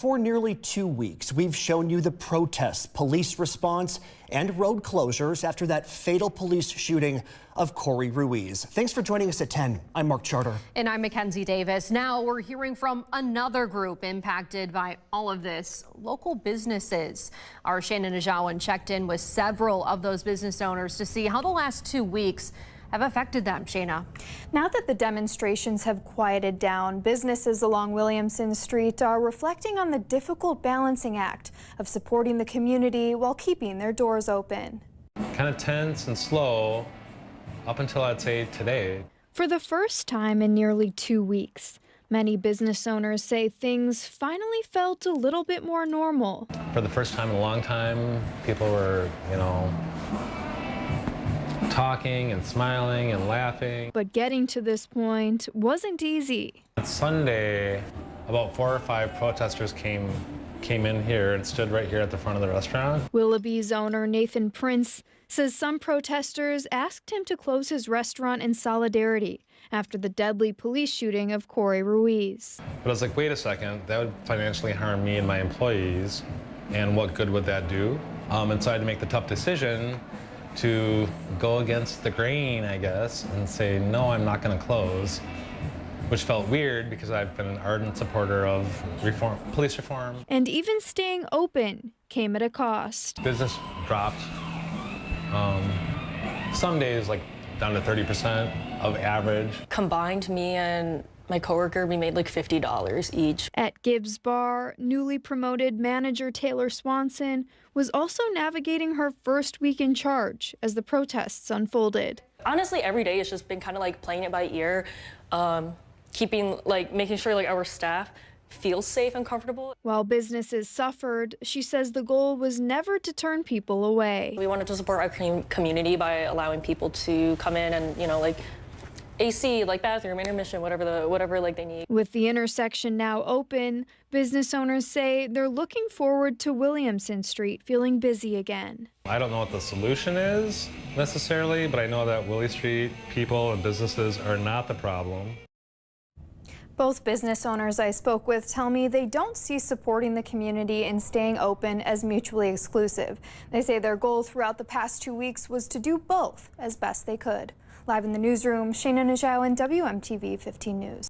For nearly 2 weeks, we've shown you the protests, police response, and road closures after that fatal police shooting of Corey Ruiz. Thanks for joining us at 10. I'm Mark Charter. And I'm Mackenzie Davis. Now we're hearing from another group impacted by all of this, local businesses. Our Shannon Ajawan checked in with several of those business owners to see how the last 2 weeks have affected them. Shayna. Now that the demonstrations have quieted down, businesses along Williamson Street are reflecting on the difficult balancing act of supporting the community while keeping their doors open. Kind of tense and slow up until I'd say today. For the first time in nearly 2 weeks, many business owners say things finally felt a little bit more normal. For the first time in a long time, people were, talking and smiling and laughing. But getting to this point wasn't easy. Sunday, about 4 or 5 protesters came in here and stood right here at the front of the restaurant. Willoughby's owner Nathan Prince says some protesters asked him to close his restaurant in solidarity after the deadly police shooting of Corey Ruiz. But I was like, wait a second, that would financially harm me and my employees, and what good would that do? And so I had to make the tough decision to go against the grain, I guess, and say, no, I'm not going to close, which felt weird because I've been an ardent supporter of police reform. And even staying open came at a cost. Business dropped some days like down to 30% of average. Combined, me and my coworker, we made like $50 each. At Gibbs Bar, newly promoted manager Taylor Swanson was also navigating her first week in charge as the protests unfolded. Honestly, every day it's just been kind of like playing it by ear, making sure like our staff feels safe and comfortable. While businesses suffered, she says the goal was never to turn people away. We wanted to support our community by allowing people to come in and, AC, like bathroom, intermission, whatever they need. With the intersection now open, business owners say they're looking forward to Williamson Street feeling busy again. I don't know what the solution is necessarily, but I know that Willie Street people and businesses are not the problem. Both business owners I spoke with tell me they don't see supporting the community and staying open as mutually exclusive. They say their goal throughout the past 2 weeks was to do both as best they could. Live in the newsroom, Shannon Ajawan, WMTV 15 News.